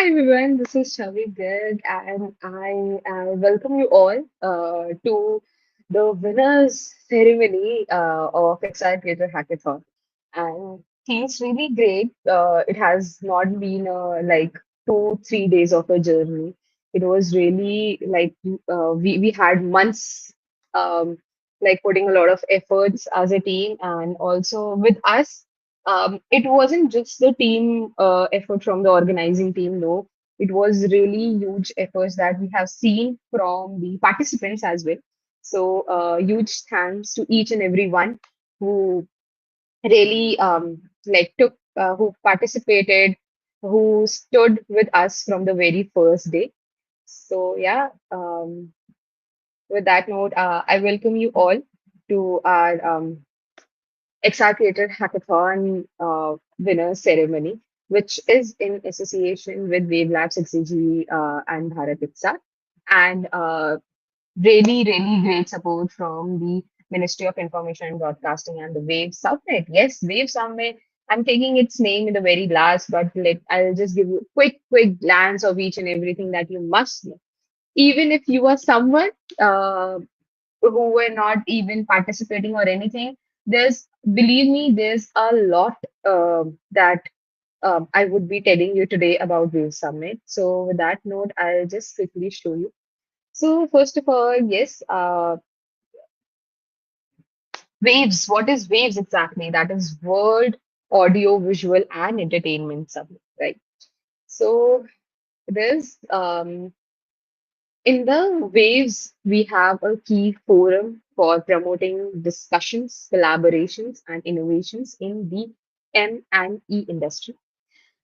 Hi everyone, this is Chavi Garg, and I welcome you all to the winners ceremony of XR Creator Hackathon. And feels really great. It has not been like 2, 3 days of a journey. It was really like we had months um, like putting a lot of efforts as a team, and also with us it wasn't just the team effort from the organizing team, no. It was really huge efforts that we have seen from the participants as well. So, huge thanks to each and every one who really who participated, who stood with us from the very first day. So, yeah, with that note, I welcome you all to our XR Creator Hackathon winner ceremony, which is in association with Wave Labs XCG and Bharat XR. And really, really great support from the Ministry of Information and Broadcasting and the Wave Summit. Yes, Wave Summit. I'm taking its name in the very last, but I'll just give you a quick glance of each and everything that you must know. Even if you are someone who were not even participating or anything, believe me, there's a lot that I would be telling you today about Wave Summit. So, with that note, I'll just quickly show you. So, first of all, yes, Waves. What is Waves exactly? That is World Audio, Visual, and Entertainment Summit, right? So, there's in the Waves, we have a key forum for promoting discussions, collaborations, and innovations in the M&E industry.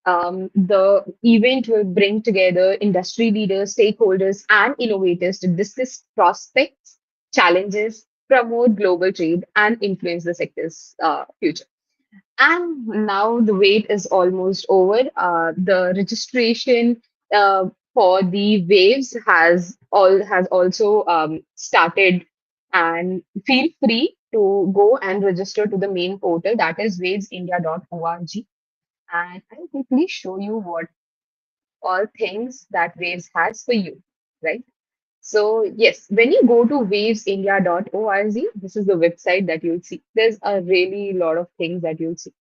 The event will bring together industry leaders, stakeholders, and innovators to discuss prospects, challenges, promote global trade, and influence the sector's future. And now the wait is almost over. The registration for the waves has also started, and feel free to go and register to the main portal, that is wavesindia.org. And I'll quickly show you what all things that Waves has for you, right? So yes, when you go to wavesindia.org, this is the website that you'll see. There's a really lot of things that you'll see.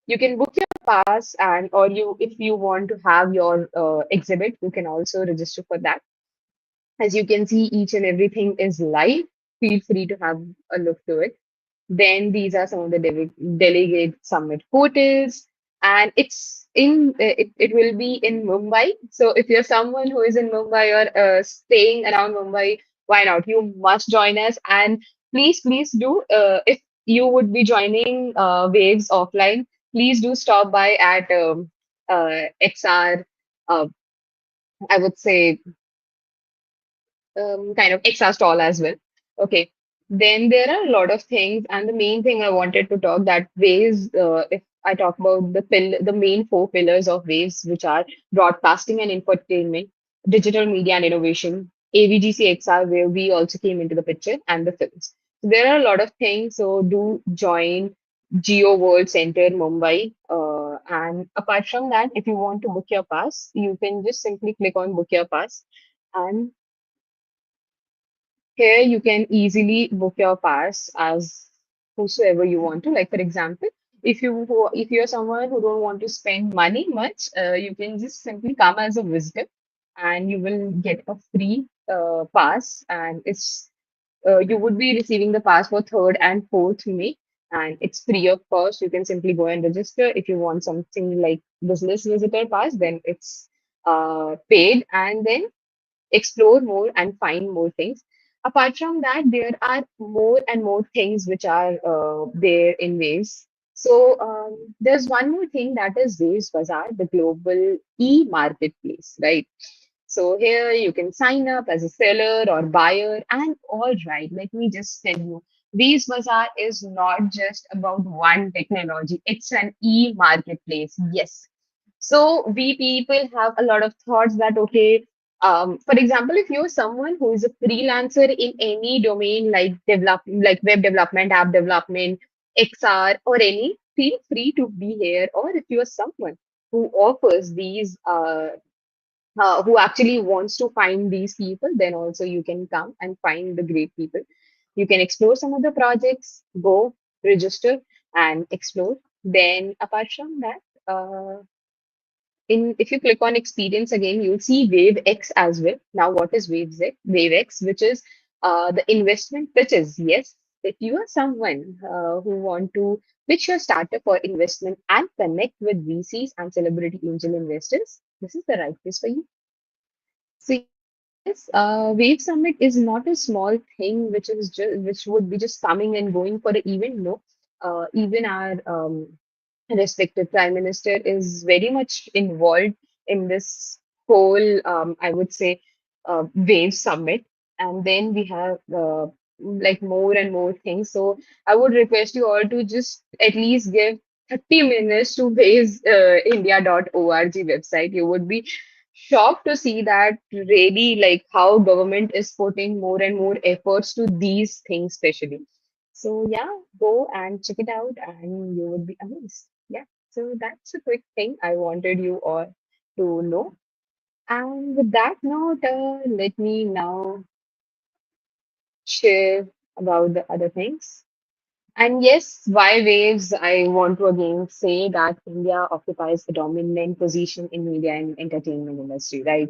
You can book your pass, and or you, if you want to have your exhibit, you can also register for that. As you can see, each and everything is live. Feel free to have a look to it. Then these are some of the delegate summit hotels, and it will be in Mumbai. So if you're someone who is in Mumbai or staying around Mumbai, why not? You must join us, and please do. If you would be joining Waves offline, please do stop by at XR. Uh, I would say kind of extra stall as well. Okay. Then there are a lot of things, and the main thing I wanted to talk that waves. If I talk about the main four pillars of waves, which are broadcasting and infotainment, digital media and innovation, AVGC XR, where we also came into the picture, and the films. So there are a lot of things. So do join Geo World Center Mumbai. And apart from that, if you want to book your pass, you can just simply click on book your pass, and here you can easily book your pass as whosoever you want to. Like for example, if you're someone who don't want to spend money much, you can just simply come as a visitor, and you will get a free pass. And it's you would be receiving the pass for 3rd and 4th May, and it's free of cost. You can simply go and register. If you want something like business visitor pass, then it's paid, and then explore more and find more things. Apart from that, there are more and more things which are there in Waves. So there's one more thing, that is Waves Bazaar, the global e-marketplace, right? So here you can sign up as a seller or buyer. And all right, let me just tell you, Waves Bazaar is not just about one technology. It's an e-marketplace. Yes. So we people have a lot of thoughts that, okay, for example, if you're someone who is a freelancer in any domain like web development, app development, XR, or any, feel free to be here. Or if you're someone who offers these who actually wants to find these people, then also you can come and find the great people. You can explore some of the projects, go register and explore. Then apart from that, in if you click on experience again, you'll see Wave X as well. Now, what is Wave X, which is the investment pitches. Yes, if you are someone who want to pitch your startup for investment and connect with VCs and celebrity angel investors, this is the right place for you. So yes, Wave Summit is not a small thing which would be just coming and going for the event. No, even our respected Prime Minister is very much involved in this whole, I would say, Wave Summit. And then we have like more and more things. So I would request you all to just at least give 30 minutes to waveindia.org website. You would be shocked to see that really like how government is putting more and more efforts to these things, especially. So yeah, go and check it out and you would be amazed. Yeah. So that's a quick thing I wanted you all to know. And with that note, let me now share about the other things. And yes, why waves? I want to again say that India occupies a dominant position in media and entertainment industry, right?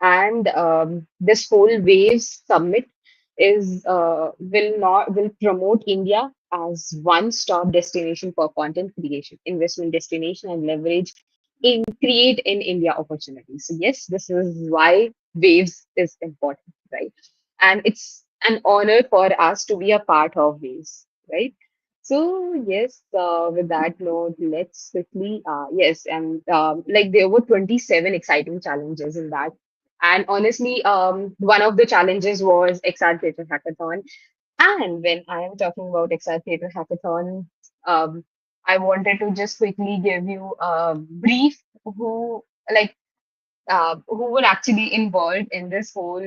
And this whole waves summit is will promote India as one-stop destination for content creation, investment destination, and leverage in create in India opportunities. So yes, this is why waves is important, right? And it's an honor for us to be a part of waves, right? So yes, with that note, let's quickly yes, and like there were 27 exciting challenges in that. And honestly, one of the challenges was XR Creator Hackathon. And when I am talking about XR Creator Hackathon, um, I wanted to just quickly give you a brief like who were actually involved in this whole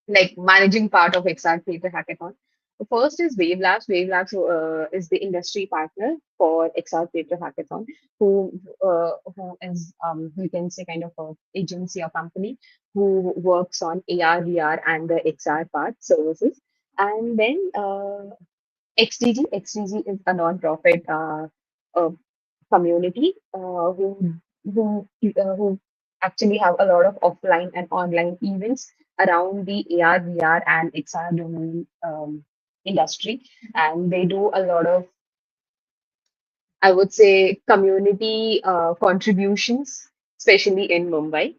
like managing part of XR Creator Hackathon. The first is Wavelabs. Wavelabs is the industry partner for XR Creator Hackathon, who is you can say kind of a agency or company who works on AR, VR, and the XR part services. And then XDG is a non-profit uh, community who actually have a lot of offline and online events around the AR, VR, and XR domain industry, and they do a lot of, I would say, community contributions, especially in Mumbai.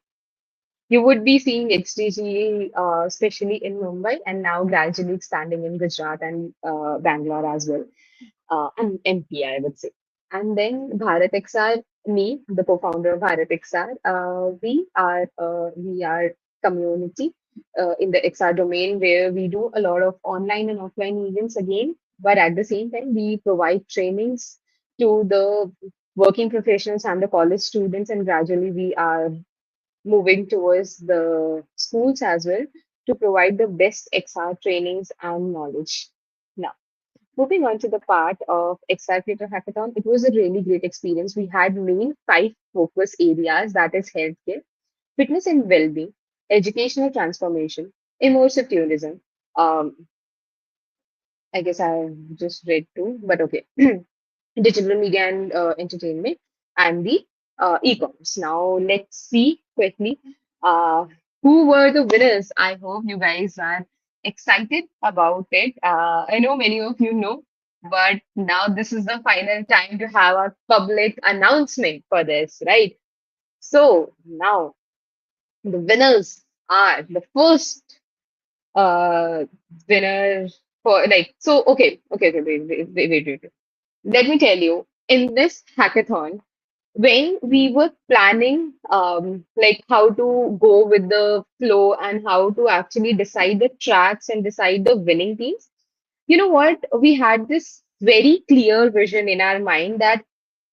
You would be seeing XDG, especially in Mumbai, and now gradually expanding in Gujarat and Bangalore as well, and MP, I would say. And then Bharat XR, me, the co-founder of Bharat XR, we are community in the XR domain where we do a lot of online and offline events again, but at the same time we provide trainings to the working professionals and the college students, and gradually we are moving towards the schools as well to provide the best XR trainings and knowledge. Now, moving on to the part of XR Creator Hackathon, it was a really great experience. We had main five focus areas, that is healthcare, fitness and well-being, educational transformation, immersive tourism. Um, I guess I just read two, but okay. Digital media and entertainment, and the e-commerce. Now let's see quickly uh, who were the winners. I hope you guys are excited about it. I know many of you know, but now this is the final time to have a public announcement for this, right? So now the winners are the first uh, winner for like so. Okay. Wait. Let me tell you, in this hackathon, when we were planning like how to go with the flow and how to actually decide the tracks and decide the winning teams, you know what? We had this very clear vision in our mind that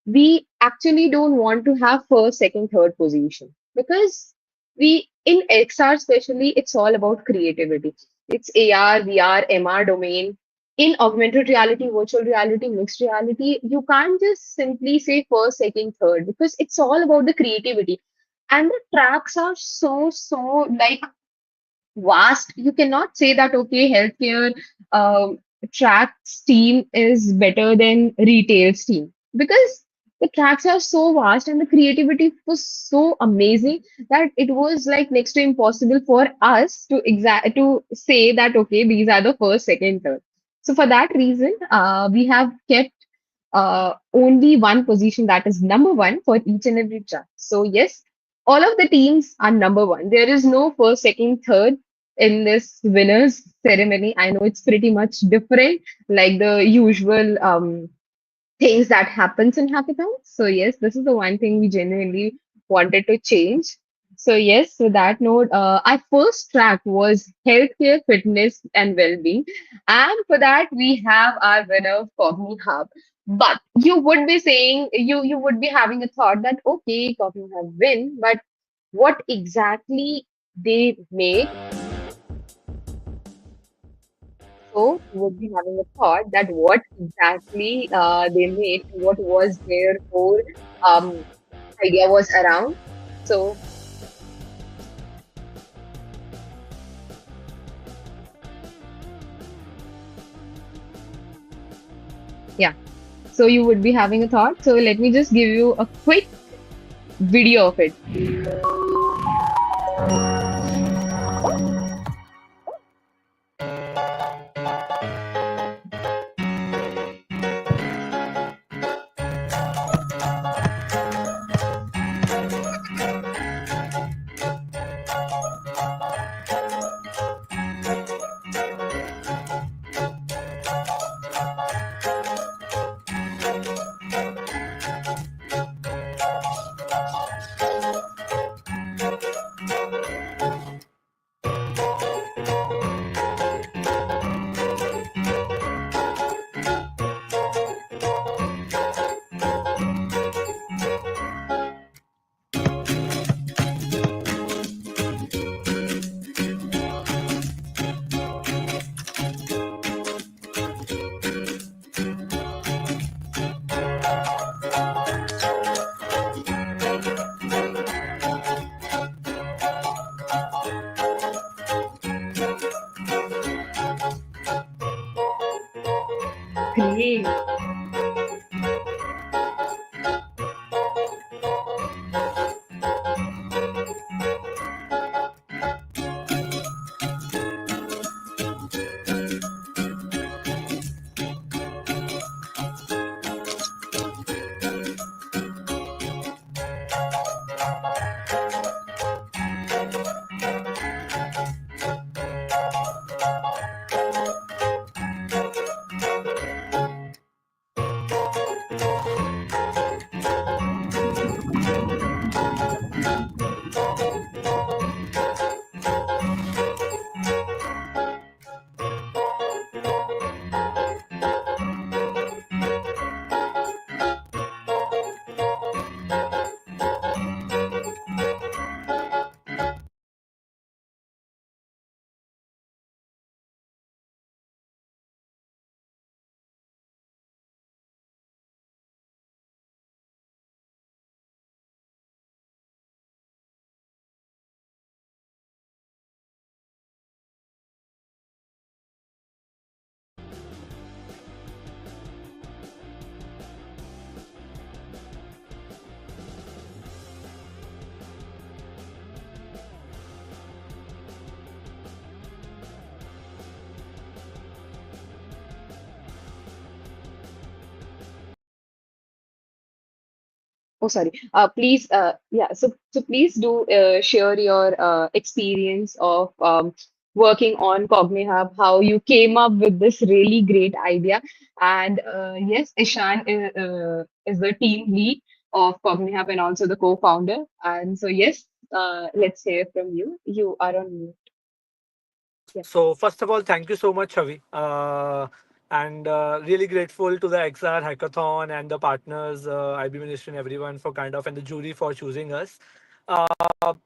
we actually don't want to have first, second, third position because we in XR especially it's all about creativity. It's AR, VR, MR domain. In augmented reality, virtual reality, mixed reality, you can't just simply say first, second, third because it's all about the creativity. And the tracks are so like vast. You cannot say that, okay, healthcare tracks team is better than retail's team, because the tracks are so vast and the creativity was so amazing that it was like next to impossible for us to to say that, okay, these are the first, second, third. So for that reason, we have kept only one position, that is number one for each and every track. So yes, all of the teams are number one. There is no first, second, third in this winners ceremony. I know it's pretty much different, like the usual things that happens in hackathons. So yes, this is the one thing we genuinely wanted to change. So yes, so that note, our first track was healthcare, fitness, and well-being, and for that we have our winner, Cogni Hub. But you would be saying, you would be having a thought that, okay, Cogni Hub win, but what exactly they made? So you would be having a thought that what exactly they made, what was their whole um, idea was around. So yeah, so you would be having a thought. So let me just give you a quick video of it. Great. Oh, sorry. Please, yeah. So please do share your experience of working on CogniHub, how you came up with this really great idea. And yes, Ishan is the team lead of CogniHub and also the co-founder. And so yes, let's hear from you. You are on mute. Yeah. So first of all, thank you so much, Chavi, and really grateful to the XR Hackathon and the partners, IB Ministry and everyone for kind of and the jury for choosing us.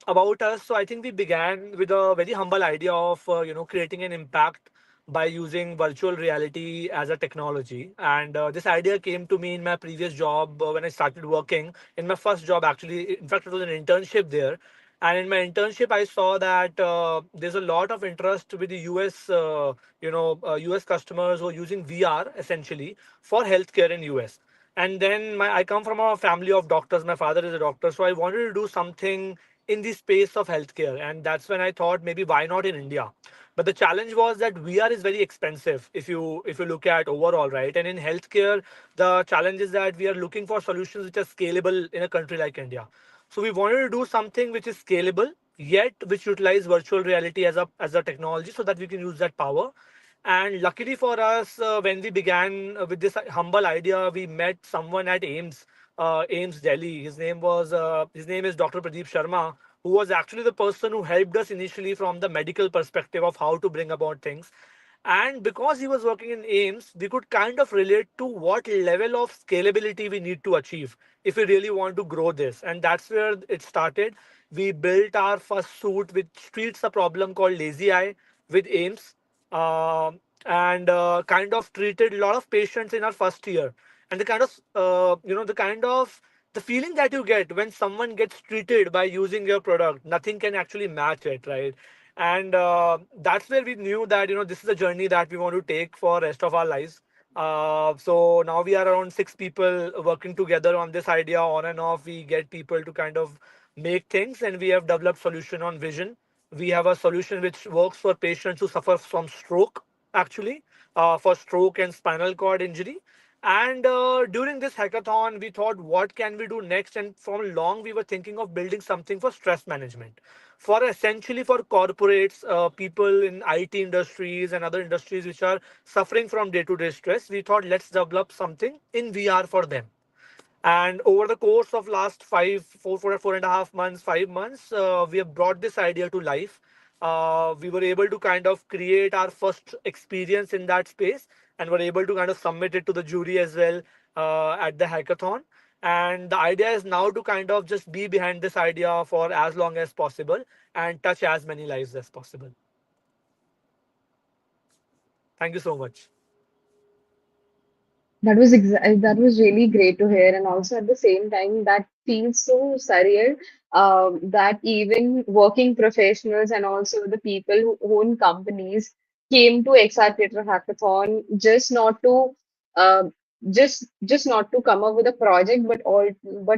About us, so I think we began with a very humble idea of creating an impact by using virtual reality as a technology. And this idea came to me in my previous job when I started working in my first job. Actually, in fact, it was an internship there. And in my internship, I saw that there's a lot of interest with the US, US customers who are using VR essentially for healthcare in US. And then I come from a family of doctors. My father is a doctor, so I wanted to do something in the space of healthcare, and that's when I thought maybe why not in India. But the challenge was that VR is very expensive if you look at overall, right? And in healthcare, the challenge is that we are looking for solutions which are scalable in a country like India. So we wanted to do something which is scalable, yet which utilize virtual reality as a technology so that we can use that power. And luckily for us, when we began with this humble idea, we met someone at AIMS Delhi. His name is Dr. Pradeep Sharma, who was actually the person who helped us initially from the medical perspective of how to bring about things. And because he was working in AIMS, we could kind of relate to what level of scalability we need to achieve if we really want to grow this. And that's where it started. We built our first suit which treats a problem called lazy eye with AIMS, and kind of treated a lot of patients in our first year. And the kind of the feeling that you get when someone gets treated by using your product, nothing can actually match it, right? And that's where we knew that this is a journey that we want to take for rest of our lives. So now we are around 6 people working together on this idea. On and off we get people to kind of make things, and we have developed solution on vision. We have a solution which works for patients who suffer from stroke, actually, for stroke and spinal cord injury. And during this hackathon, we thought, what can we do next? And from long, we were thinking of building something for stress management, for essentially for corporates, people in IT industries and other industries which are suffering from day-to-day stress. We thought, let's develop something in VR for them. And over the course of last 4.5 months, 5 months, we have brought this idea to life. We were able to kind of create our first experience in that space, and were able to kind of submit it to the jury as well at the hackathon. And the idea is now to kind of just be behind this idea for as long as possible and touch as many lives as possible. Thank you so much. That was really great to hear, and also at the same time, that feels so surreal. That even working professionals and also the people who own companies came to XR Creator Hackathon uh, just not to come up with a project, but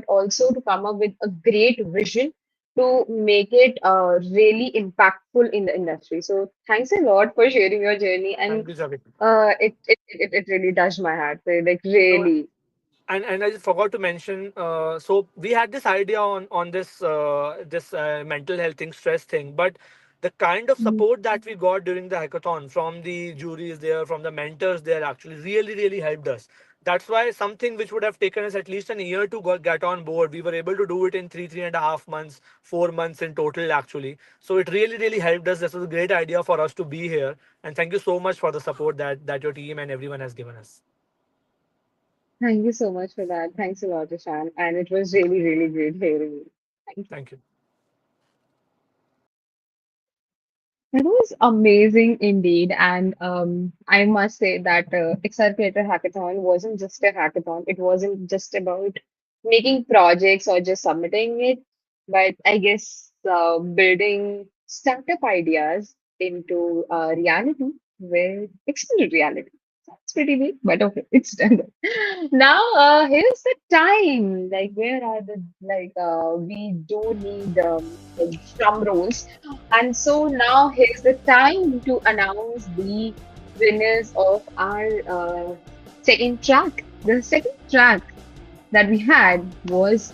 also to come up with a great vision to make it really impactful in the industry. So thanks a lot for sharing your journey, and Thank you, Javid. it really touched my heart. Like No, really. and I just forgot to mention. So we had this idea on this mental health thing, stress thing, but the kind of Mhm. support that we got during the hackathon from the juries there, from the mentors there, actually really helped us. That's why something which would have taken us at least an year to get on board, we were able to do it in 3.5 months, 4 months in total, actually. So it really helped us. This was a great idea for us to be here, and thank you so much for the support that your team and everyone has given us. Thank you so much for that. Thanks a lot, Ishan. And it was really great hearing you. Thank you. Thank you. That was amazing indeed. And I must say that XR Creator Hackathon wasn't just a hackathon. It wasn't just about making projects or just submitting it, but I guess building startup ideas into reality with extended reality. That's pretty big, but okay, it's done. Now, here's the time. Like, where are the we do need like drum rolls, and so now here's the time to announce the winners of our second track. The second track that we had was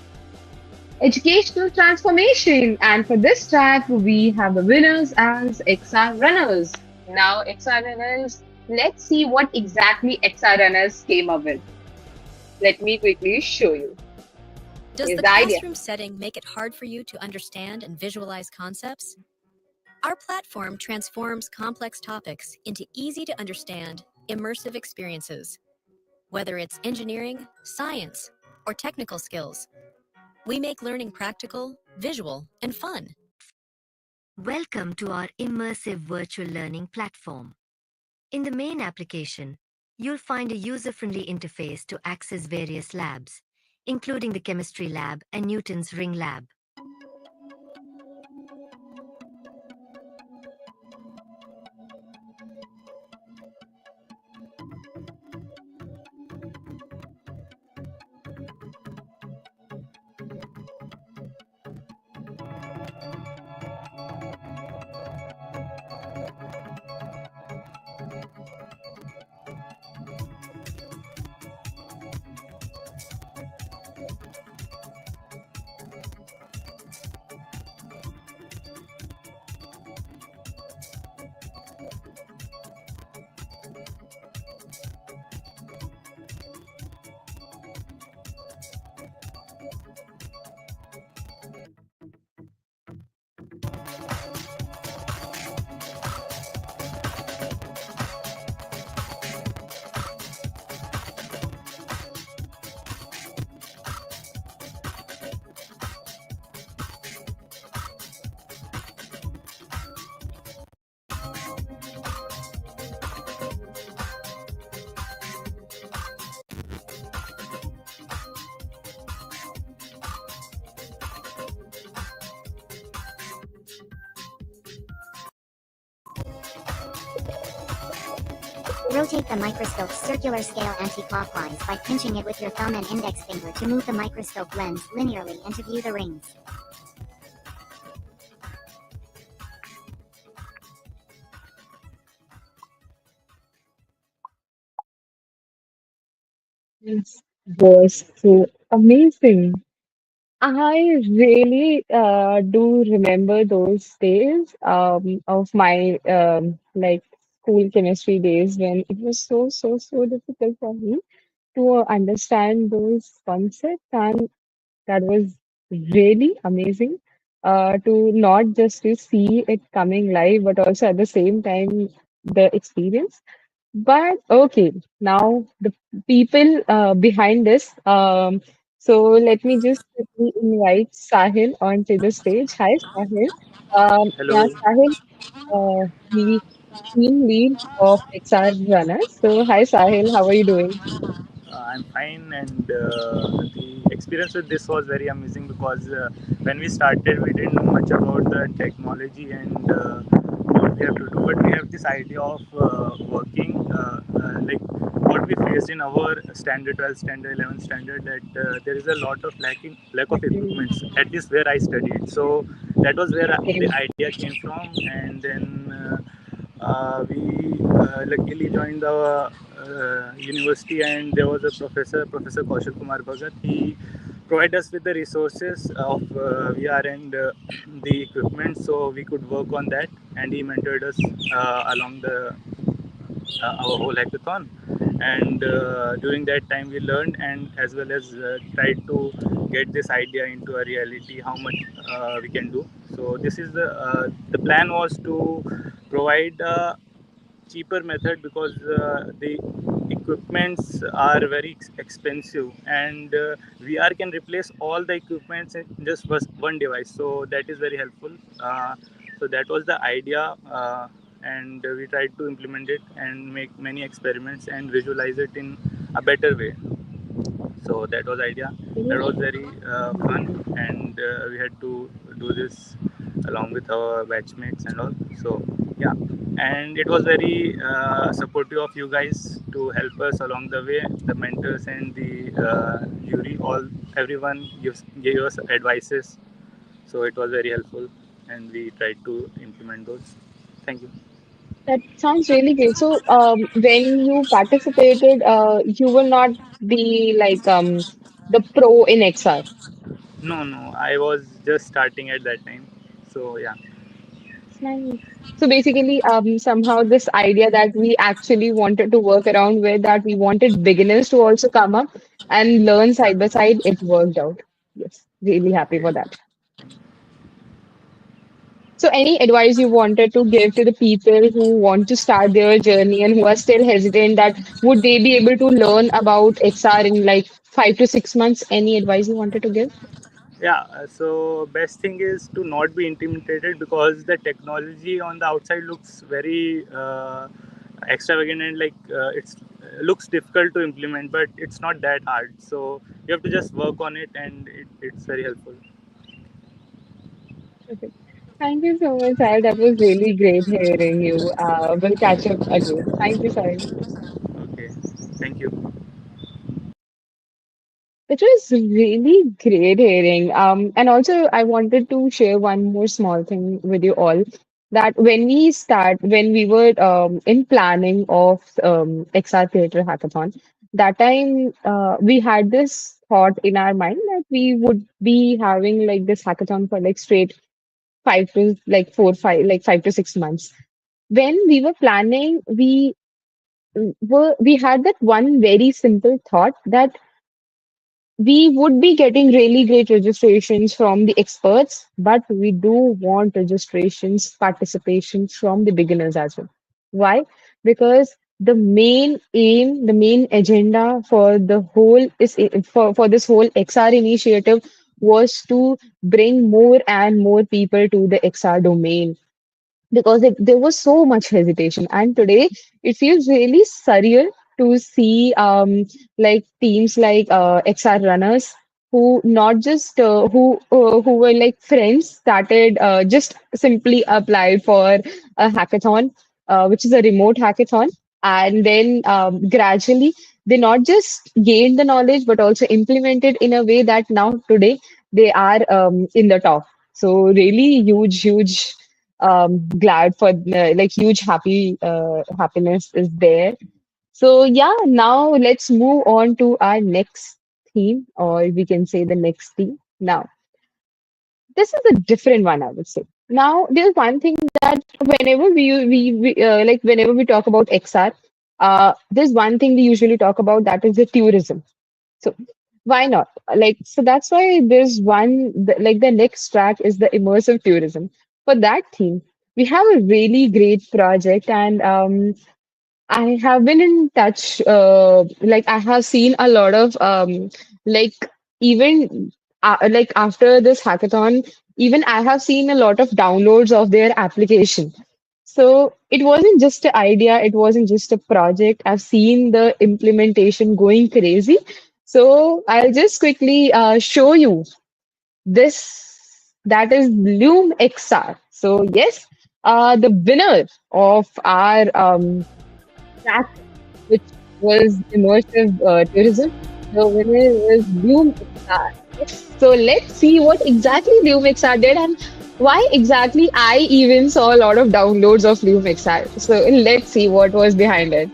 educational transformation, and for this track, we have the winners as XR runners. Now, XR runners, let's see what exactly XR runners came up with. Let me quickly show you. Does Here's the the idea. classroom setting make it hard for you to understand and visualize concepts? Our platform transforms complex topics into easy to understand, immersive experiences. Whether it's engineering, science, or technical skills, we make learning practical, visual, and fun. Welcome to our immersive virtual learning platform. In the main application, you'll find a user-friendly interface to access various labs, including the chemistry lab and Newton's ring lab. Rotate the microscope's circular scale anti-clockwise by pinching it with your thumb and index finger to move the microscope lens linearly and to view the rings. This was so amazing. I really do remember those days of my like school chemistry days when it was so difficult for me to understand those concepts, and that was really amazing to not just to see it coming live, but also at the same time the experience. But okay, now the people behind this. So let me just quickly invite Sahil onto the stage. Hi, Sahil. Yeah, Hello, Sahil, the team lead of XR Runners. So, hi, Sahil. How are you doing? I'm fine, and the experience with this was very amazing because when we started, we didn't know much about the technology and what we have to do, but we have this idea of working like what we faced in our standard 12 standard 11 standard that there is a lot of lack of Okay. equipments, at least where I studied. So that was where the Okay. idea came from, and then we luckily joined the university, and there was a Professor Kaushal Kumar Bhagat. He provided us with the resources of VR and the equipment, so we could work on that, and he mentored us along the our whole hackathon. And during that time, we learned and as well as tried to get this idea into a reality, how much we can do. So this is the plan was to provide a cheaper method because the equipments are very expensive, and VR can replace all the equipments in just one device, so that is very helpful. So that was the idea, and we tried to implement it and make many experiments and visualize it in a better way. So that was idea. That was very fun, and we had to do this along with our batchmates and all. So yeah, and it was very supportive of you guys to help us along the way. The mentors and the jury, all everyone gave us advices. So it was very helpful, and we tried to implement those. Thank you. That sounds really great. So, when you participated, you will not be like the pro in XR. No, no, I was just starting at that time. So yeah, It's nice. So basically, somehow this idea that we actually wanted to work around with, that we wanted beginners to also come up and learn yeah. side by side, it worked out. Yes, really happy Okay. for that. So, any advice you wanted to give to the people who want to start their journey and who are still hesitant, that would they be able to learn about XR in like 5 to 6 months? Any advice you wanted to give? Yeah, so best thing is to not be intimidated because the technology on the outside looks very extravagant, and like it's looks difficult to implement, but it's not that hard. So you have to just work on it, and it's very helpful. Okay. Thank you so much, Sai. That was really great hearing you. We'll catch up again. Thank you, Sai. Okay, thank you. It was really great hearing. And also, I wanted to share one more small thing with you all that when we were in planning of XR Creator Hackathon, that time we had this thought in our mind that we would be having like this hackathon for like straight 5 to 6 months. When we were planning, we had that one very simple thought that we would be getting really great registrations from the experts, but we do want registrations participation from the beginners as well. Why? Because the main aim, the main agenda for the whole for this whole XR initiative was to bring more and more people to the XR domain because there was so much hesitation. And today it feels really surreal to see teams like XR runners who not just who were like friends started just simply applied for a hackathon, which is a remote hackathon, and then gradually they not just gained the knowledge but also implemented in a way that now today they are in the top. So really huge glad for like huge happiness is there. So yeah, now let's move on to our next theme, or we can say the next theme. Now, this is a different one, I would say. Now, there's one thing that whenever we talk about XR, there's one thing we usually talk about that is the tourism. So why not? Like, so that's why there's like the next track is the immersive tourism. For that theme, we have a really great project, and I have been in touch. Like, I have seen a lot of like even like after this hackathon, even I have seen a lot of downloads of their application. So it wasn't just an idea, it wasn't just a project. I've seen the implementation going crazy. So I'll just quickly show you this. That is Loom XR. So yes, the winner of our track, which was immersive tourism, the winner was Loom XR. Yes. So let's see what exactly Loom XR did and why exactly I even saw a lot of downloads of Loom XR. So let's see what was behind it.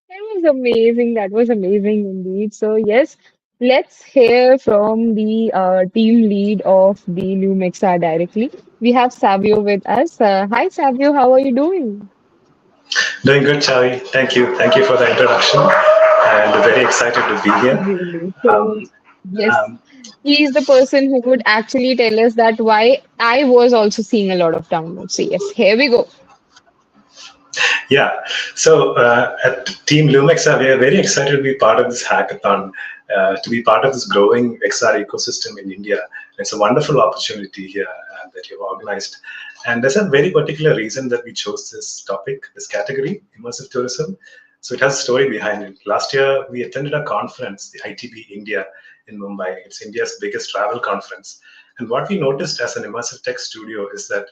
That was amazing. That was amazing indeed. So yes, let's hear from the team lead of the Lumixar directly. We have Savio with us. Hi, Savio. How are you doing? Doing good, Chavi. Thank you. Thank you for the introduction. And very excited to be here. Really? So Um, yes, um, he is the person who would actually tell us that why I was also seeing a lot of downloads. So yes, here we go. yeah. So at Team Lumexa, we are very excited to be part of this hackathon. to be part of this growing XR ecosystem in India. It's a wonderful opportunity here that you've organized. And there's a very particular reason that we chose this topic, this category, immersive tourism. So it has a story behind it. Last year, we attended a conference, the ITB India in Mumbai. It's India's biggest travel conference. And what we noticed as an immersive tech studio is that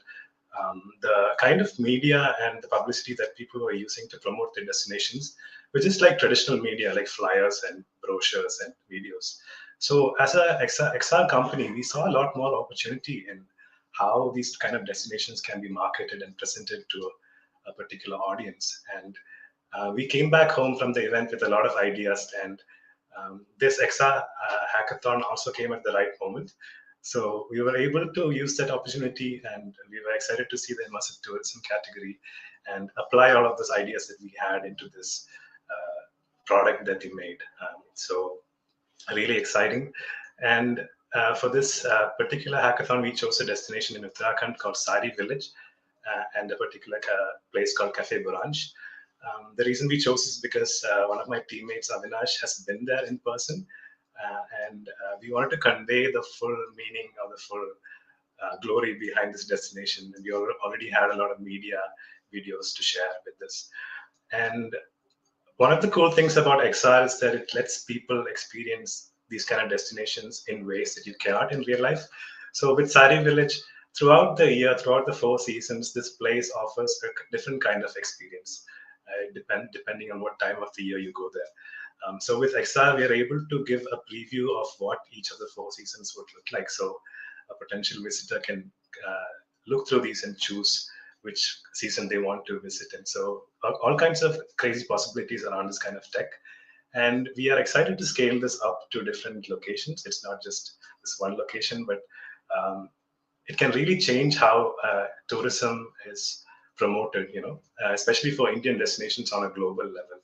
the kind of media and the publicity that people were using to promote their destinations were just like traditional media, like flyers and brochures and videos. So as a XR company, we saw a lot more opportunity in how these kind of destinations can be marketed and presented to a particular audience. And we came back home from the event with a lot of ideas, and this XR hackathon also came at the right moment. So we were able to use that opportunity, and we were excited to see the immersive tourism category and apply all of those ideas that we had into this product that we made. So really exciting. And for this particular hackathon, we chose a destination in Uttarakhand called Sari Village and a particular place called Cafe Buranj. The reason we chose is because one of my teammates, Avinash, has been there in person. And we wanted to convey the full meaning of the full glory behind this destination. And we already had a lot of media videos to share with this. And one of the cool things about XR is that it lets people experience these kind of destinations in ways that you cannot in real life. So with Sari Village, throughout the year, throughout the 4 seasons, this place offers a different kind of experience, depending on what time of the year you go there. So with XR, we are able to give a preview of what each of the 4 seasons would look like. So a potential visitor can look through these and choose which season they want to visit. And so all kinds of crazy possibilities around this kind of tech. And we are excited to scale this up to different locations. It's not just this one location, but it can really change how tourism is promoted, especially for Indian destinations on a global level.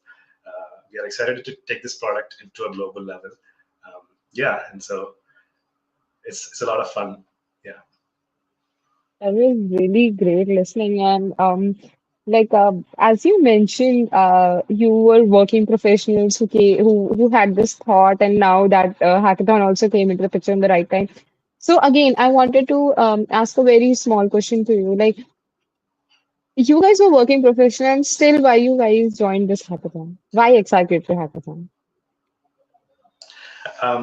We are excited to take this product into a global level. And so it's a lot of fun. Yeah. That was really great listening. And as you mentioned, you were working professionals who had this thought, and now that hackathon also came into the picture in the right time. So again, I wanted to ask a very small question to you. Like, you guys were working professionals, still why you guys joined this hackathon? Why XR Creator Hackathon?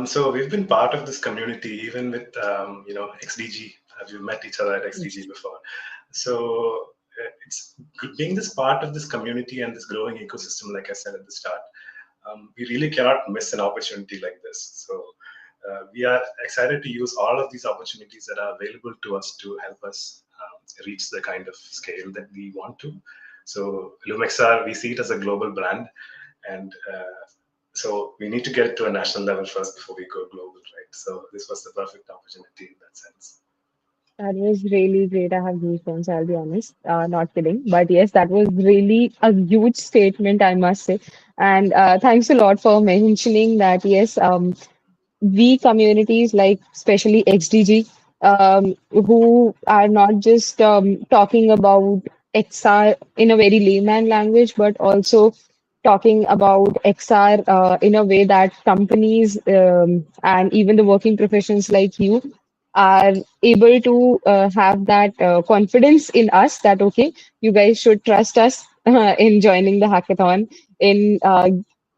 So we've been part of this community, even with XDG. We've met each other at XDG before. So it's being this part of this community and this growing ecosystem, like I said at the start. We really cannot miss an opportunity like this. So we are excited to use all of these opportunities that are available to us to help us reach the kind of scale that we want to. So LumXR, we see it as a global brand, and so we need to get it to a national level first before we go global, right? So this was the perfect opportunity in that sense. That was really great. I have goosebumps, I'll be honest. Not kidding. But yes, that was really a huge statement, I must say. And thanks a lot for mentioning that. Yes, we communities like especially XDG, who are not just talking about XR in a very layman language, but also talking about XR in a way that companies and even the working professions like you are able to have that confidence in us that, okay, you guys should trust us in joining the hackathon, in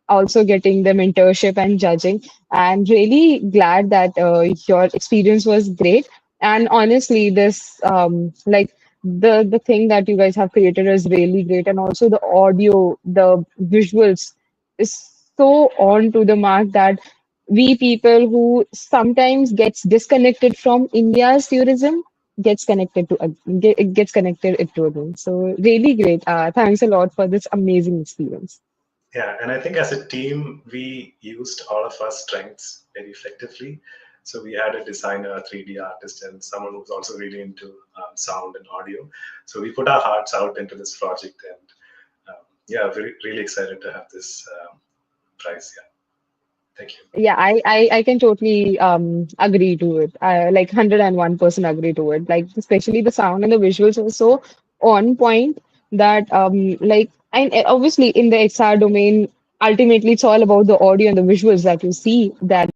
also getting the mentorship and judging. And really glad that your experience was great. And honestly, this the thing that you guys have created is really great, and also the audio, the visuals is so on to the mark that we people who sometimes gets disconnected from India's tourism gets connected it to again. So really great. Thanks a lot for this amazing experience. Yeah, and I think as a team, we used all of our strengths very effectively. So we had a designer, a 3D artist, and someone who's also really into sound and audio. So we put our hearts out into this project, and very, really excited to have this prize. Yeah, thank you. Yeah, I can totally agree to it. I like 101% agree to it. Like especially the sound and the visuals were so on point that and obviously in the XR domain, ultimately it's all about the audio and the visuals that you see, that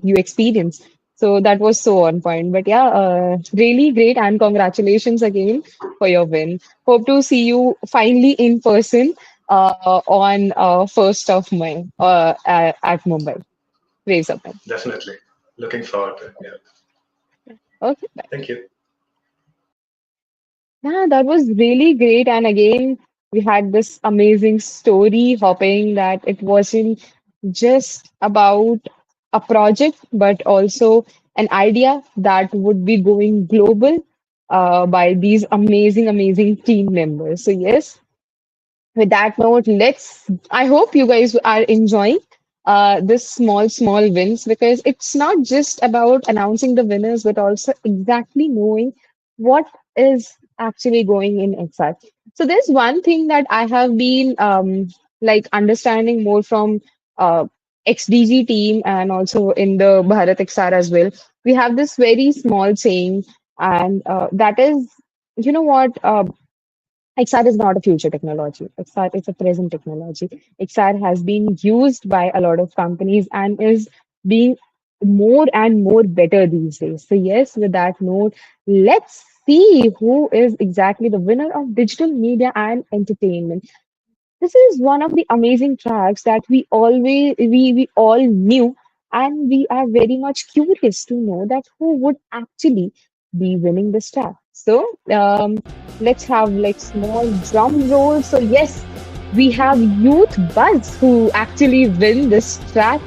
you experience. So that was so on point. But yeah, really great, and congratulations again for your win. Hope to see you finally in person on 1st of May at Mumbai. Raise up. Definitely. Looking forward to it. Yeah. Okay. Thank you. Yeah, that was really great. And again, we had this amazing story hopping that it wasn't just about a project, but also an idea that would be going global by these amazing, amazing team members. So, yes, with that note, I hope you guys are enjoying this small wins, because it's not just about announcing the winners, but also exactly knowing what is actually going in exact. So there's one thing that I have been like understanding more from XDG team and also in the Bharat XR as well. We have this very small saying, and that is, you know what? XR is not a future technology. XR is a present technology. XR has been used by a lot of companies and is being more and more better these days. So, yes, with that note, let's see who is exactly the winner of digital media and entertainment. This is one of the amazing tracks that we all knew, and we are very much curious to know that who would actually be winning this track. So let's have like small drum roll. So yes, we have Youth Buzz who actually win this track.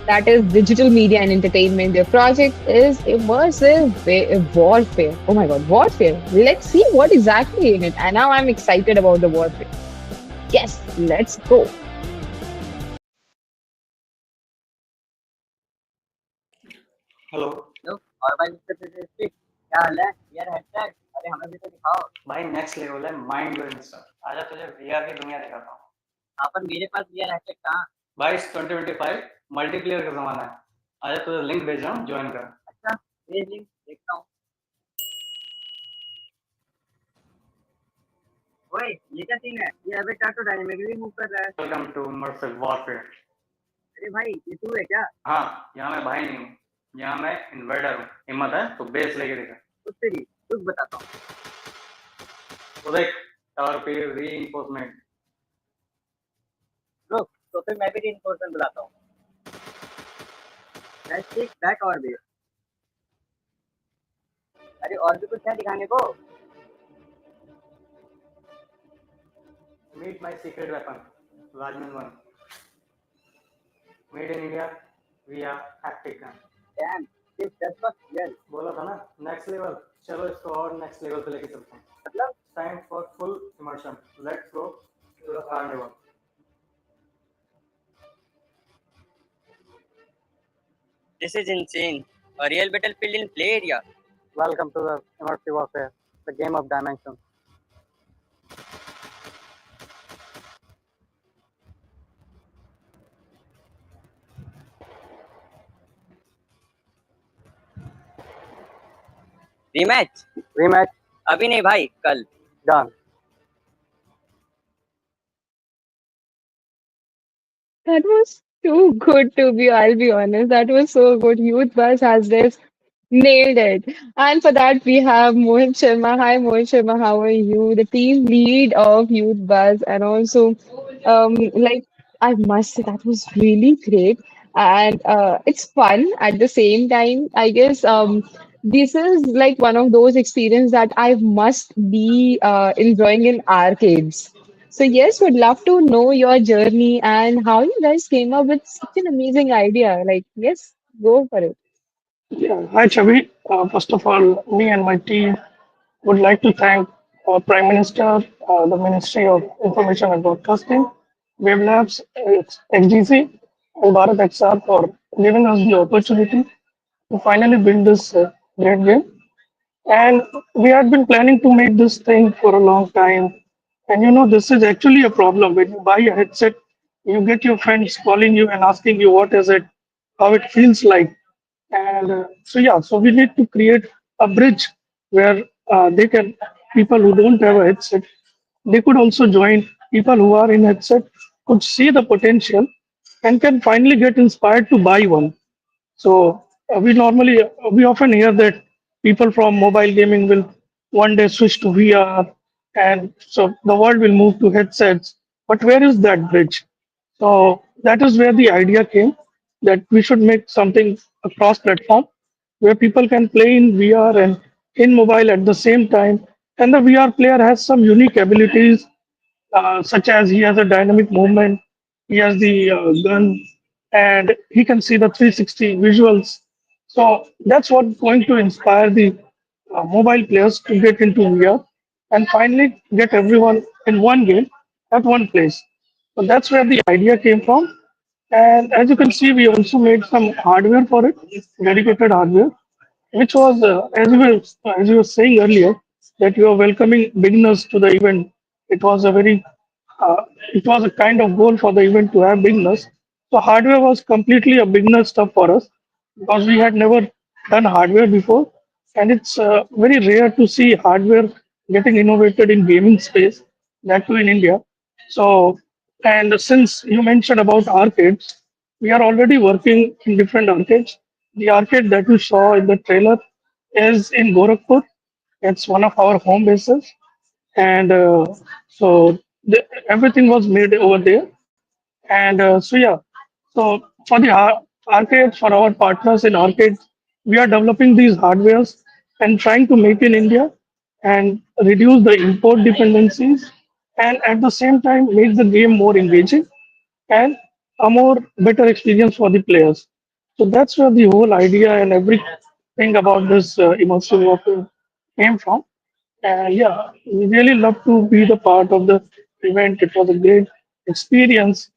That is digital media and entertainment. Their project is immersive warfare. Oh my god, warfare! Let's see what exactly in it. And now I'm excited about the warfare. Yes, let's go. Hello hello. और भाई mister president क्या हाल है यार hashtag अरे हमें भी तो दिखाओ भाई नेक्स्ट लेवल है माइंड ब्लोइंग स्टफ आजा तुझे वीआर की दुनिया दिखाता हूँ अपन मेरे पास वीआर हैशटैग कहाँ भाई 2025 मल्टीप्लेयर का जमाना है आजा तुझे लिंक भेज रहा हूँ ज्वाइन कर अच्छा भेज लिंक देखता हूँ ओए ये क्या सीन है ये एवेटार तो डायनामिकली मूव कर रहा है वेलकम टू इमर्सिव वॉरफेयर अरे भाई ये तू है क्या हाँ यहाँ मैं भाई नहीं हूँ यहाँ मैं इन्वर्टर हूँ हिम्मत है तो बेस लेके दिखा उससे भी कुछ बताता हूँ तो देख टावर पे रीइंफोर्समेंट रुक तो फिर मैं भी रीइंफोर्समेंट बुलाता हूँ लेट्स टेक बैक और बेस अरे और भी कुछ है दिखाने को मीट माय सीक्रेट वेपन राजमन one made in India we are haptic gun damn this just was real बोला था ना नेक्स्ट लेवल चलो इसको और नेक्स्ट लेवल पे लेके चलते हैं मतलब time for full immersion let's go to the carnival This is insane. A real battlefield in play area. Welcome to the immersive warfare, the game of dimensions. Rematch? Rematch? अभी नहीं भाई कल Done. That was too good to be, I'll be honest. That was so good. Youth Buzz has this nailed it. And for that, we have Mohit Sharma. Hi, Mohit Sharma. How are you? The team lead of Youth Buzz. And also, like, I must say, that was really great. And it's fun at the same time. I guess this is like one of those experiences that I must be enjoying in arcades. So, yes, would love to know your journey and how you guys came up with such an amazing idea. Like, yes, go for it. Yeah, hi Chavi. First of all, me and my team would like to thank our Prime Minister, the Ministry of Information and Broadcasting, Wave Labs, XDC, and Bharat XR for giving us the opportunity to finally build this great game. And we had been planning to make this thing for a long time. And this is actually a problem. When you buy a headset, you get your friends calling you and asking you what is it, how it feels like. And so we need to create a bridge where people who don't have a headset, they could also join. People who are in headset could see the potential, and can finally get inspired to buy one. So we often hear that people from mobile gaming will one day switch to VR, and so the world will move to headsets. But where is that bridge? So that is where the idea came that we should make something across platform where people can play in VR and in mobile at the same time. And the VR player has some unique abilities, such as he has a dynamic movement, he has the gun, and he can see the 360 visuals. So that's what's going to inspire the mobile players to get into VR and finally get everyone in one game at one place. So that's where the idea came from. And as you can see, we also made some hardware for it, dedicated hardware, which was, as you were saying earlier, that you are welcoming beginners to the event. It was a very, it was a kind of goal for the event to have beginners. So hardware was completely a beginner stuff for us because we had never done hardware before, and it's very rare to see hardware getting innovated in gaming space, that too in India. So, and since you mentioned about arcades, we are already working in different arcades. The arcade that you saw in the trailer is in Gorakhpur. It's one of our home bases, and so everything was made over there. And so yeah, so for the arcades, for our partners in arcades, we are developing these hardwares and trying to make in India and reduce the import dependencies, and at the same time make the game more engaging and a more better experience for the players. So that's where the whole idea and everything about this immersive warfare came from. And yeah, we really love to be the part of the event. It was a great experience.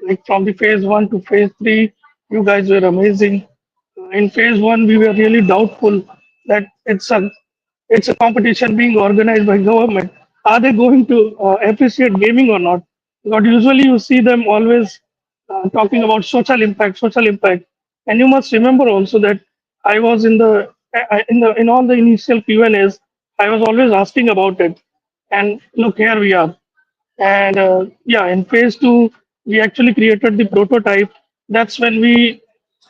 Like from the phase one to phase three, you guys were amazing. In phase one, we were really doubtful that it's a competition being organized by government. Are they going to appreciate gaming or not? Because usually you see them always talking about social impact. And you must remember also that I was in all the initial Q&As, I was always asking about it. And look, here we are. And yeah, in phase two, we actually created the prototype. That's when we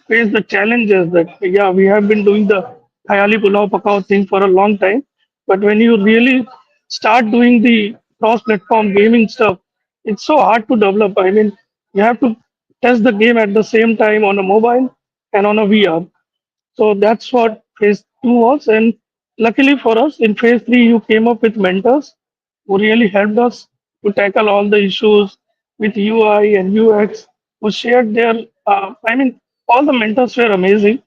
faced the challenges that, yeah, we have been doing the Hayali Pulao Pakao thing for a long time. But when you really start doing the cross platform gaming stuff, it's so hard to develop. I mean, you have to test the game at the same time on a mobile and on a VR. So that's what phase two was. And luckily for us, in phase three, you came up with mentors who really helped us to tackle all the issues with UI and UX, who shared their, I mean, all the mentors were amazing,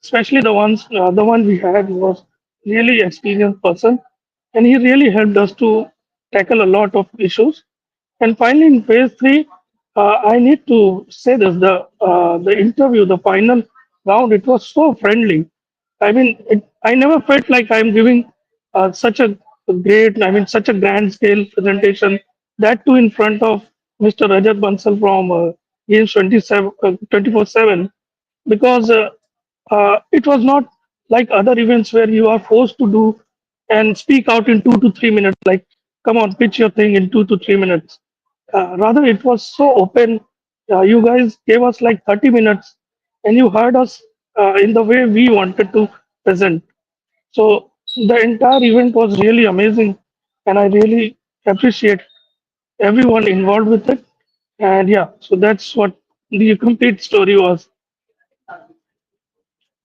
especially the one we had was really experienced person, and he really helped us to tackle a lot of issues. And finally, in phase three, I need to say this: the interview, the final round, it was so friendly. I mean, I never felt like I'm giving such a such a grand scale presentation. That too in front of Mr. Rajat Bansal from Games 27, 24/7, because it was not like other events where you are forced to do and speak out in 2 to 3 minutes. Like, come on, pitch your thing in 2 to 3 minutes. Rather, it was so open. You guys gave us like 30 minutes and you heard us in the way we wanted to present. So the entire event was really amazing, and I really appreciate everyone involved with it. And yeah, so that's what the complete story was.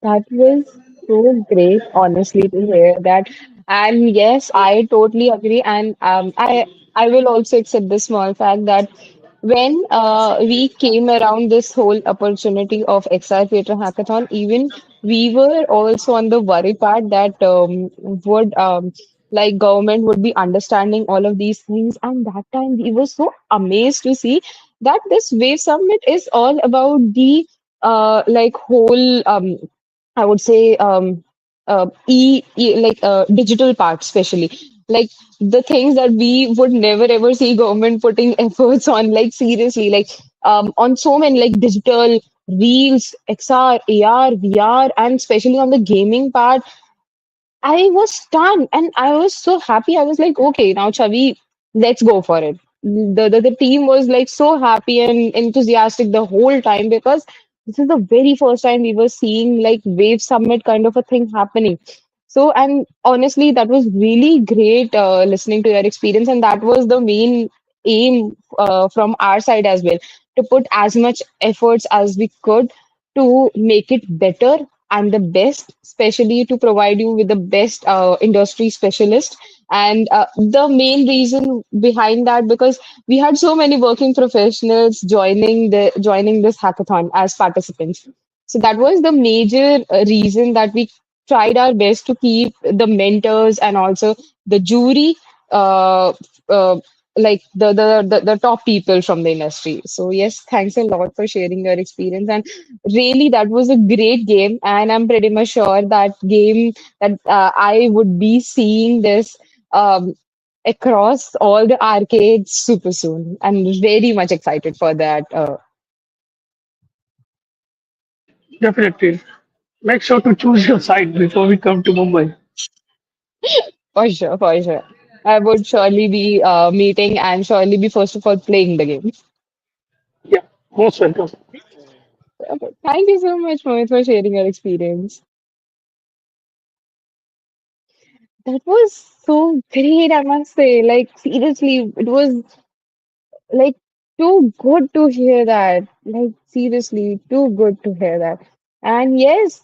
That was so great, honestly, to hear that. And yes, I totally agree. And I will also accept the small fact that when we came around this whole opportunity of XR Creator Hackathon, even we were also on the worry part that would like government would be understanding all of these things. And that time we were so amazed to see that this Wave Summit is all about the like whole I would say digital part, especially like the things that we would never ever see government putting efforts on, like seriously, like on so many like digital reels, XR, AR, VR, and especially on the gaming part. I was stunned and I was so happy. I was like, okay, now Chavi, let's go for it. the team was like so happy and enthusiastic the whole time because this is the very first time we were seeing like Wave Summit kind of a thing happening. So, and honestly, that was really great listening to your experience, and that was the main aim from our side as well, to put as much efforts as we could to make it better and the best, especially to provide you with the best industry specialist. And the main reason behind that, because we had so many working professionals joining this hackathon as participants. So that was the major reason that we tried our best to keep the mentors and also the jury uh, uh, like the top people from the industry. So yes, thanks a lot for sharing your experience. And really, that was a great game, and I'm pretty much sure that game that I would be seeing this um, across all the arcades super soon. I'm very much excited for that. Definitely. Make sure to choose your side before we come to Mumbai. For sure, for sure. I would surely be meeting and surely be first of all playing the game. Yeah, most welcome. Okay. Thank you so much, Mohit, for sharing your experience. That was so great, I must say. Like, seriously, it was like too good to hear that. Like, seriously, too good to hear that. And yes,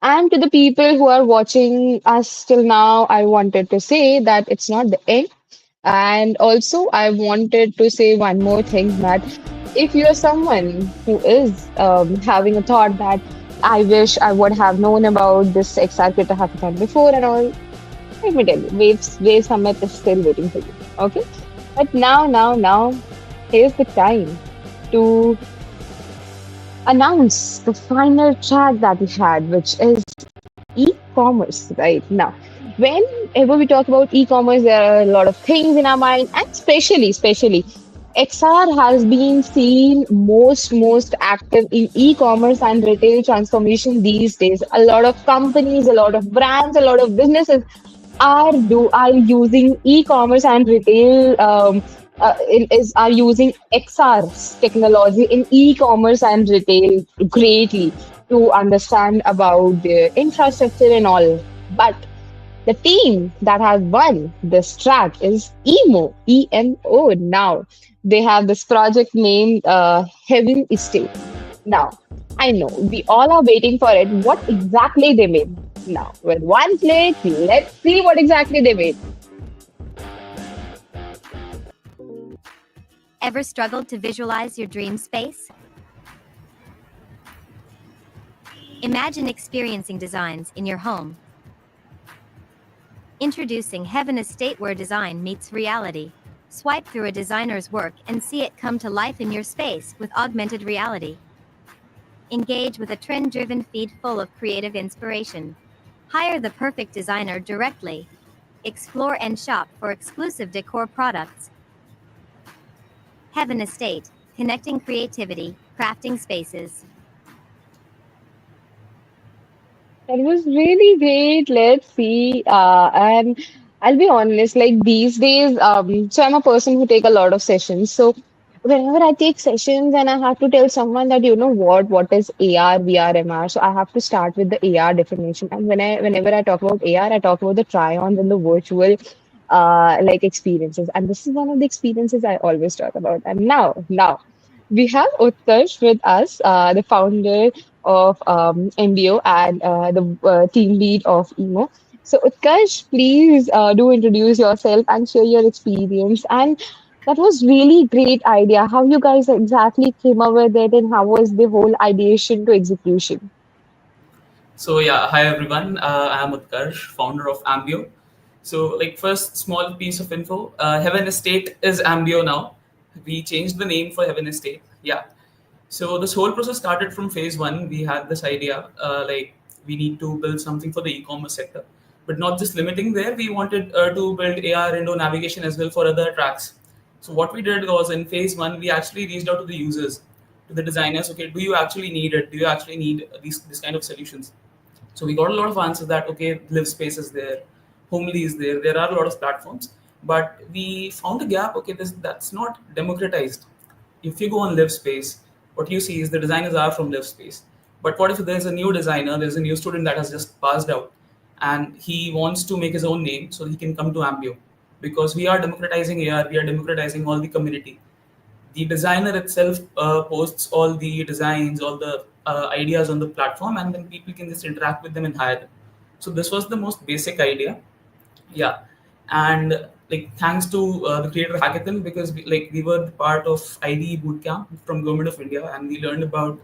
and to the people who are watching us till now, I wanted to say that it's not the end. And also, I wanted to say one more thing that if you're someone who is having a thought that I wish I would have known about this XR Creator Hackathon before and all, let me tell you, Wave Summit is still waiting for you. Okay? But now, here's the time to announce the final track that we had, which is e-commerce right now. Whenever we talk about e-commerce, there are a lot of things in our mind, and especially XR has been seen most active in e-commerce and retail transformation these days. A lot of companies, a lot of brands, a lot of businesses are using e-commerce and retail are using XR's technology in e-commerce and retail greatly to understand about the infrastructure and all. But the team that has won this track is EMO. Now they have this project named Heaven Estate. Now I know we all are waiting for it. What exactly they made? Now, with one click, let's see what exactly they made. Ever struggled to visualize your dream space? Imagine experiencing designs in your home. Introducing Heaven Estate, where design meets reality. Swipe through a designer's work and see it come to life in your space with augmented reality. Engage with a trend-driven feed full of creative inspiration. Hire the perfect designer directly. Explore and shop for exclusive decor products. Heaven Estate, connecting creativity, crafting spaces. That was really great. Let's see. And I'll be honest, like these days, so I'm a person who take a lot of sessions. So whenever I take sessions and I have to tell someone that, what is AR, VR, MR. So I have to start with the AR definition. And whenever I talk about AR, I talk about the try-ons and the virtual like experiences. And this is one of the experiences I always talk about. And now we have Utkarsh with us, the founder of MBO and the team lead of EMO. So, Utkarsh, please do introduce yourself and share your experience. And that was really great idea. How you guys exactly came up with it, and how was the whole ideation to execution? So yeah, hi everyone. I'm Utkarsh, founder of Ambio. So like first small piece of info, Heaven Estate is Ambio now. We changed the name for Heaven Estate. Yeah. So this whole process started from phase one. We had this idea, like we need to build something for the e-commerce sector, but not just limiting there. We wanted to build AR into navigation as well for other tracks. So what we did was in phase one, we actually reached out to the users, to the designers. Okay, do you actually need it? Do you actually need these this kind of solutions? So we got a lot of answers that okay, live space is there, homely is there. There are a lot of platforms, but we found a gap. Okay, that's not democratized. If you go on live space, what you see is the designers are from live space. But what if there's a new designer, there's a new student that has just passed out, and he wants to make his own name so he can come to Ambio? Because we are democratizing AR, we are democratizing all the community. The designer itself posts all the designs, all the ideas on the platform, and then people can just interact with them and hire them. So this was the most basic idea. Yeah. And like thanks to the Creator Hackathon, because we were part of IDE bootcamp from Government of India, and we learned about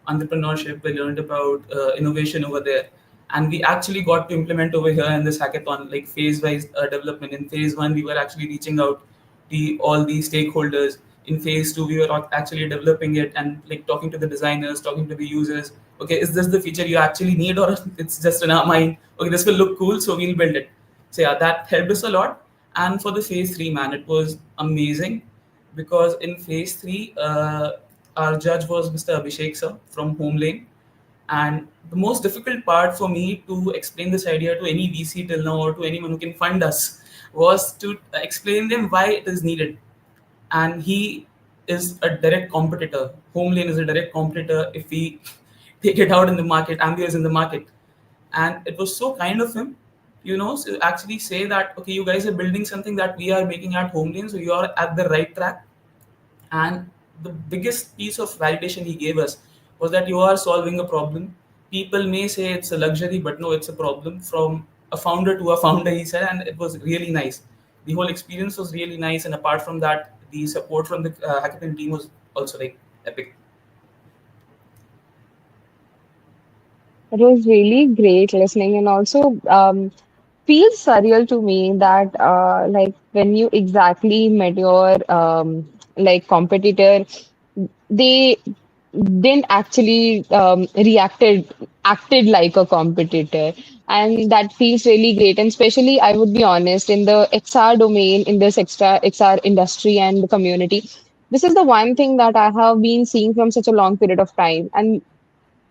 entrepreneurship, we learned about innovation over there, and we actually got to implement over here in this hackathon, like phase wise development. In phase one, we were actually reaching out the all the stakeholders. In phase two, we were actually developing it and like talking to the designers, talking to the users. Okay, is this the feature you actually need, or it's just in our mind? Okay, this will look cool, so we'll build it. So yeah, that helped us a lot. And for the phase three, man, it was amazing, because in phase three, our judge was Mr. Abhishek sir from Home Lane. And the most difficult part for me to explain this idea to any VC till now, or to anyone who can fund us, was to explain them why it is needed. And he is a direct competitor. Home Lane is a direct competitor. If we take it out in the market, Ambio is in the market. And it was so kind of him, to actually say that, okay, you guys are building something that we are making at Home Lane, so you are at the right track. And the biggest piece of validation he gave us was that you are solving a problem. People may say it's a luxury, but no, it's a problem from a founder to a founder, he said. And it was really nice. The whole experience was really nice. And apart from that, the support from the hackathon team was also like epic. It was really great listening, and also feels surreal to me that like when you exactly met your like competitor, they didn't actually reacted acted like a competitor, and that feels really great. And especially, I would be honest, in the XR domain, in this extra XR industry and the community, this is the one thing that I have been seeing from such a long period of time, and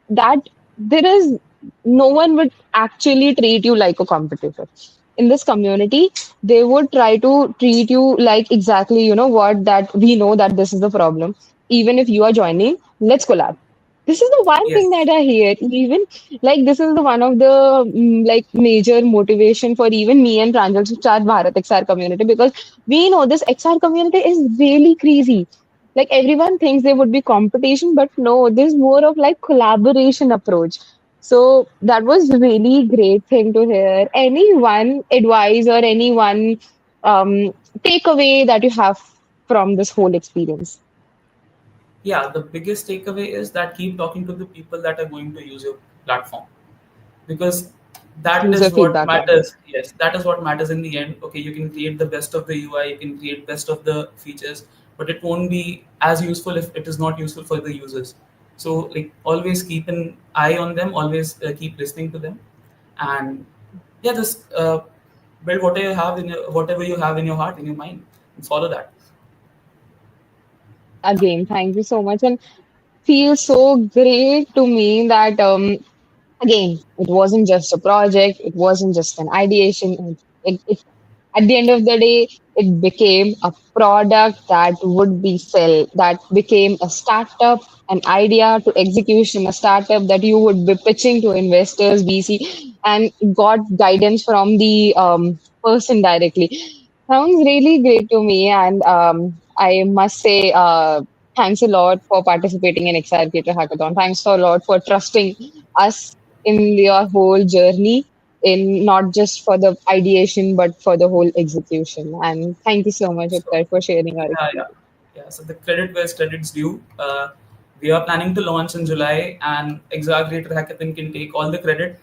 that there is no one would actually treat you like a competitor. In this community, they would try to treat you like exactly, you know what, that we know that this is the problem. Even if you are joining, let's collab. This is the one thing Yes. that I hear. Even like this is the one of the like major motivation for even me and Pranjal to start Bharat XR community, because we know this XR community is really crazy. Like everyone thinks there would be competition, but no, there's more of like collaboration approach. So that was really great thing to hear. Any one advice or any one um, takeaway that you have from this whole experience? Yeah, the biggest takeaway is that keep talking to the people that are going to use your platform, because that User is what feedback, right? matters. Yes, that is what matters in the end. Okay, you can create the best of the UI, you can create best of the features, but it won't be as useful if it is not useful for the users. So like always keep an eye on them, always keep listening to them. And yeah, just build whatever you have in your heart, in your mind, and follow that. Again, thank you so much. And feels so great to me that again, it wasn't just a project, it wasn't just an ideation. At the end of the day, it became a product that would be sell, that became a startup, an idea to execution, a startup that you would be pitching to investors, VC, and got guidance from the person directly. Sounds really great to me, and I must say, thanks a lot for participating in XR Creator Hackathon. Thanks a lot for trusting us in your whole journey, in not just for the ideation but for the whole execution. And thank you so much, So Utkar, for sharing our yeah, yeah, experience. yeah. So the credit where credit's due. We are planning to launch in July, and XR Creator Hackathon can take all the credit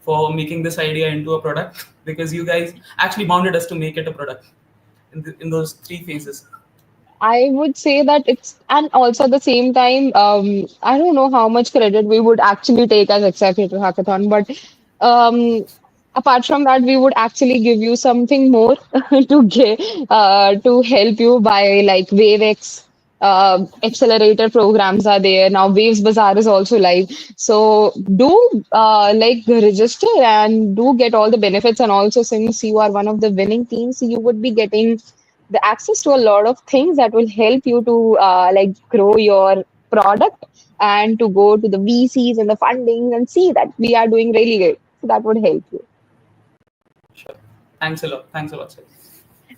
for making this idea into a product because you guys actually bounded us to make it a product in those three phases. I would say that it's, and also at the same time, I don't know how much credit we would actually take as Executive Hackathon, but um, apart from that, we would actually give you something more to get to help you by like WaveX. accelerator programs are there now. Waves Bazaar is also live. So do like register and do get all the benefits. And also, since you are one of the winning teams, you would be getting the access to a lot of things that will help you to like grow your product and to go to the VCs and the funding and see that we are doing really good. So that would help you. Sure. Thanks a lot. Thanks a lot, sir.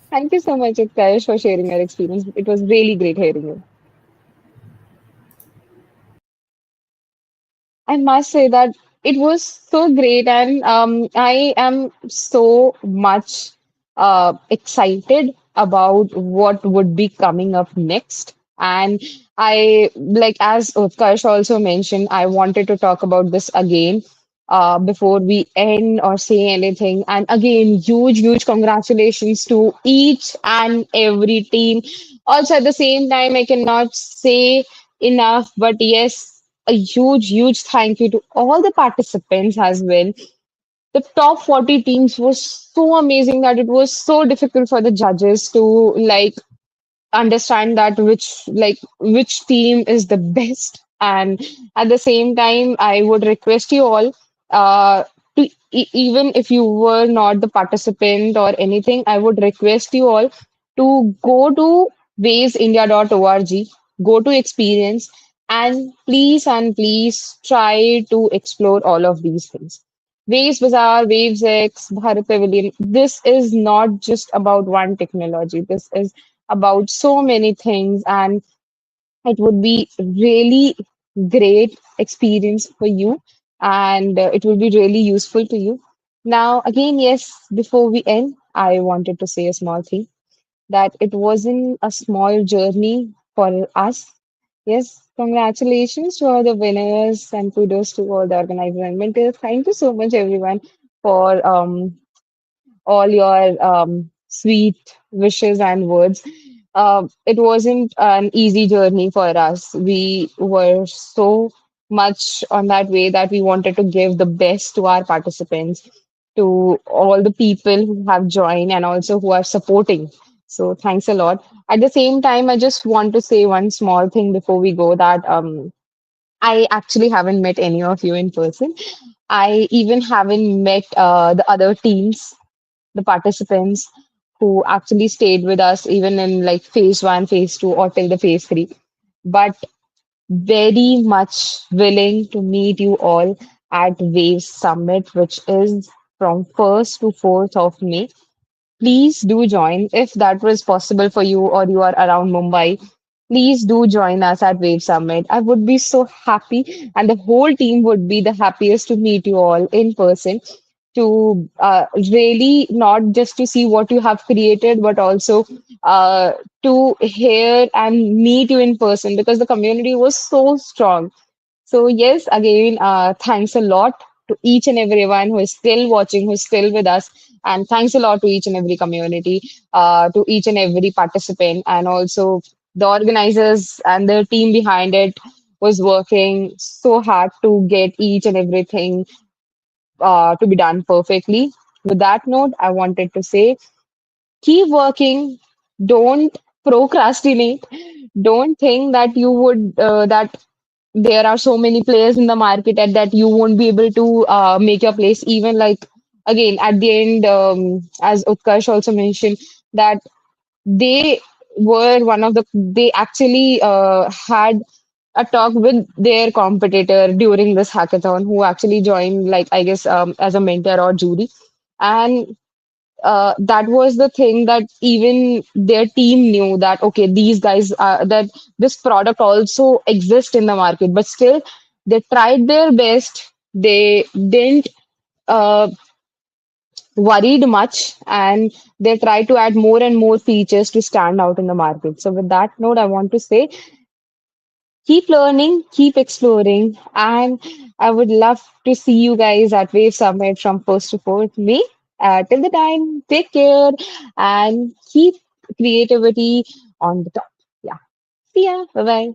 Thank you so much, Utkarsh, for sharing your experience. It was really great hearing you. I must say that it was so great, and I am so much excited about what would be coming up next. And I, like as Utkarsh also mentioned, I wanted to talk about this again before we end or say anything. And again, huge, huge congratulations to each and every team. Also, at the same time, I cannot say enough, but yes, a huge, huge thank you to all the participants as well. The top 40 teams was so amazing that it was so difficult for the judges to like understand that which team is the best. And at the same time, I would request you all uh, to even if you were not the participant or anything, I would request you all to go to waveindia.org, go to experience, and please try to explore all of these things. Waves Bazaar, Waves X, Bharat Pavilion. This is not just about one technology. This is about so many things, and it would be really great experience for you, and it will be really useful to you. Now, again, yes, before we end, I wanted to say a small thing that it wasn't a small journey for us. Yes, congratulations to all the winners and kudos to all the organizers and mentors. Thank you so much, everyone, for all your sweet wishes and words. It wasn't an easy journey for us. We were so much on that way that we wanted to give the best to our participants, to all the people who have joined and also who are supporting. So thanks a lot. At the same time, I just want to say one small thing before we go that I actually haven't met any of you in person. I even haven't met the other teams, the participants who actually stayed with us even in like phase one, phase two, or till the phase three. But very much willing to meet you all at Wave Summit, which is from 1st to 4th of May. Please do join if that was possible for you or you are around Mumbai. Please do join us at Wave Summit. I would be so happy, and the whole team would be the happiest to meet you all in person. To really not just to see what you have created, but also to hear and meet you in person because the community was so strong. So, yes, again, thanks a lot to each and everyone who is still watching, who's still with us. And thanks a lot to each and every community, to each and every participant, and also the organizers and the team behind it was working so hard to get each and everything to be done perfectly. With that note, I wanted to say keep working, don't procrastinate, don't think that you would, that there are so many players in the market and that you won't be able to make your place. Even like again at the end, as Utkarsh also mentioned, that they were one of the they actually had a talk with their competitor during this hackathon who actually joined like I guess as a mentor or jury. And that was the thing that even their team knew that okay, these guys that this product also exists in the market, but still they tried their best. They didn't uh, worried much, and they tried to add more and more features to stand out in the market. So with that note, I want to say keep learning, keep exploring, and I would love to see you guys at Wave Summit from 1st to 4th May. Till the time, take care and keep creativity on the top. Yeah. See ya. Bye bye.